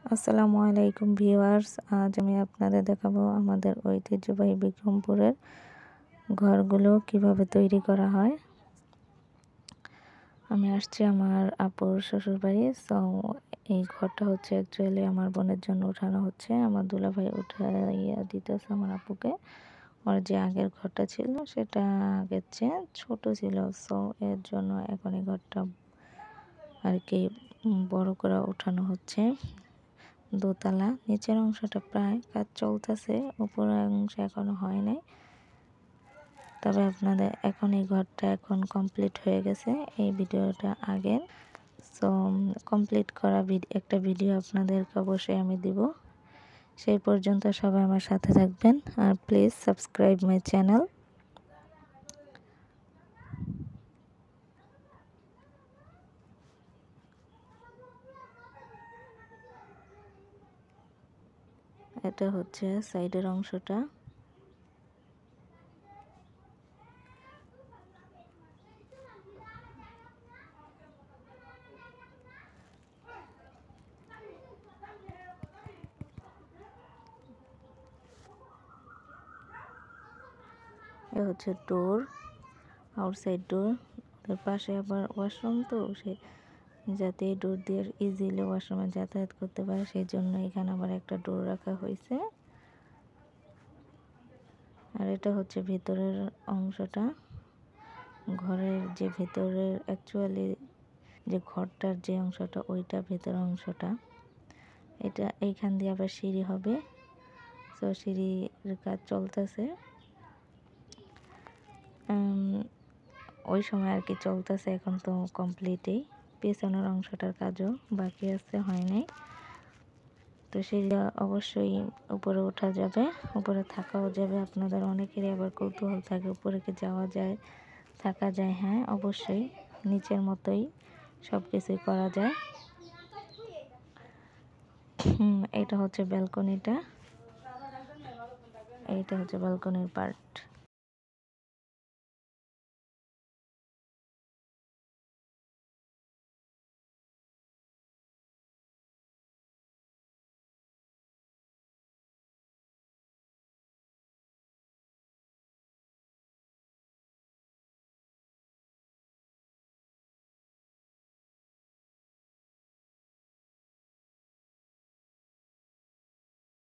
আসসালামু আলাইকুম ভিউয়ার্স, আজ আমি আপনাদের দেখাবো আমাদের ঐতিহ্যবাহী বিক্রমপুরের ঘরগুলো কিভাবে তৈরি করা হয়। আমি আসছি আমার আপুর শ্বশুরবাড়ি। সো এই ঘরটা হচ্ছে অ্যাকচুয়ালি আমার বোনের জন্য উঠানো হচ্ছে। আমার দুলাভাই উঠাইয়া দিতেছে আমার আপুকে। ওর যে আগের ঘরটা ছিল সেটা আগের চেয়ে ছোট ছিল, সো এর জন্য এখন এই ঘরটা আর কি বড় করে উঠানো হচ্ছে। দোতলা, নিচের অংশটা প্রায় কাজ চলতেছে, উপরের অংশ এখনো হয় নাই। তবে আপনাদের এখন এই ঘরটা এখন কমপ্লিট হয়ে গেছে। এই ভিডিওটা আগের, সো কমপ্লিট করা একটা ভিডিও আপনাদেরকে অবশ্যই আমি দিব। সেই পর্যন্ত সবাই আমার সাথে থাকবেন আর প্লিজ সাবস্ক্রাইব মাই চ্যানেল। এটা হচ্ছে সাইডের অংশটা। এ হচ্ছে ডোর, আউটসাইড ডোর। ওদের পাশে আবার ওয়াশরুম, তো সে যাতে ডোর দিয়ে ইজিলি ওয়াশরুমে যাতায়াত করতে পারে সেই জন্য এখানে আবার একটা ডোর রাখা হয়েছে। আর এটা হচ্ছে ভিতরের অংশটা, ঘরের যে ভিতরের অ্যাকচুয়ালি যে ঘরটার যে অংশটা ওইটা ভেতরের অংশটা। এটা এইখান দিয়ে আবার সিঁড়ি হবে, তো সিঁড়ির কাজ চলতেছে। ওই সময় আর কি চলতেছে, এখন তো কমপ্লিটই। পেছনের অংশটার কাজও বাকি আছে, হয় নাই। তো সেটা অবশ্যই উপরে ওঠা যাবে, উপরে থাকাও যাবে। আপনাদের অনেকেরই আবার কৌতূহল থাকে উপরে কি যাওয়া যায়, থাকা যায়। হ্যাঁ, অবশ্যই নিচের মতোই সব কিছুই করা যায়। এটা হচ্ছে ব্যালকনিটা, এইটা হচ্ছে ব্যালকনির পার্ট।